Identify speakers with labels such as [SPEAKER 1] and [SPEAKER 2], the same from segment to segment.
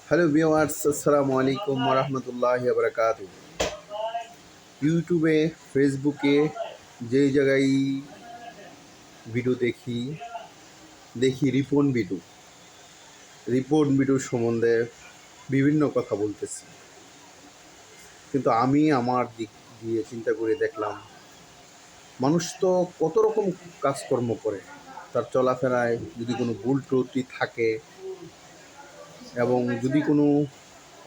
[SPEAKER 1] Hello viewers, আসসালামু আলাইকুম ওয়া রাহমাতুল্লাহি ওয়া বারাকাতুহু। ইউটিউবে, ফেসবুকে যেই জায়গায় ভিডিও দেখি দেখি রিপন বিটু সম্বন্ধে বিভিন্ন কথা বলতেছি। কিন্তু আমি আমার দিক দিয়ে চিন্তা করে দেখলাম, মানুষ তো কত রকম কাজকর্ম করে। তার চলাফেরায় যদি কোনো ভুল ত্রুটি থাকে এবং যদি কোনো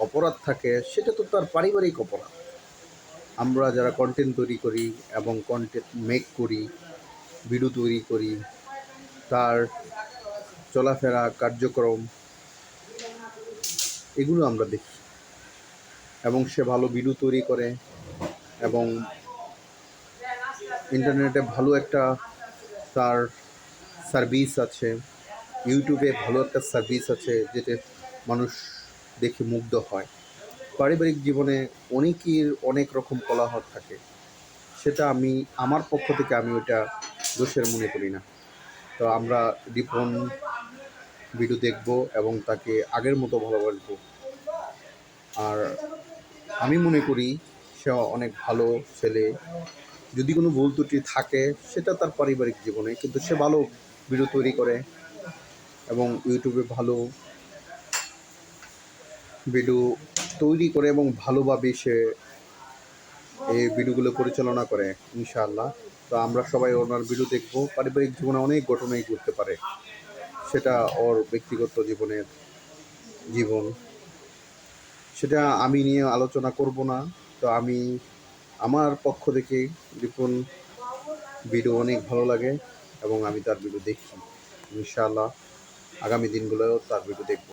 [SPEAKER 1] অপরাধ থাকে, সেটা তো তার পারিবারিক অপরাধ। আমরা যারা কন্টেন্ট তৈরি করি এবং কন্টেন্ট মেক করি, ভিডিও তৈরি করি, তার চলাফেরা, কার্যক্রম এগুলো আমরা দেখি। এবং সে ভালো ভিডিও তৈরি করে এবং ইন্টারনেটে ভালো একটা তার সার্ভিস আছে, ইউটিউবে ভালো একটা সার্ভিস আছে, যেটা মানুষ দেখে মুগ্ধ হয়। পারিবারিক জীবনে অনেকের অনেক রকম কোলাহল থাকে, সেটা আমার পক্ষ থেকে আমি ওটা দোষের মনে করি না। তো আমরা রিপন ভিডিও দেখব এবং তাকে আগের মতো ভালোবাসবো। আর আমি মনে করি সে অনেক ভালো ছেলে। যদি কোনো ভুল ত্রুটি থাকে সেটা তার পারিবারিক জীবনে, কিন্তু সে ভালো ভিডিও তৈরি করে এবং ইউটিউবে ভালো ভিডিও তৈরি করে এবং ভালোভাবে সে এই ভিডিওগুলো পরিচালনা করে ইনশাআল্লাহ। তো আমরা সবাই ওনার ভিডিও দেখব। পারিবারিক জীবনে অনেক ঘটনাই ঘটতে পারে, সেটা ওর ব্যক্তিগত জীবন, সেটা আমি নিয়ে আলোচনা করব না। তো আমার পক্ষ থেকে রিপন ভিডিও অনেক ভালো লাগে এবং আমি তার ভিডিও দেখি। ইনশাআল্লাহ আগামী দিনগুলোও তার ভিডিও দেখব।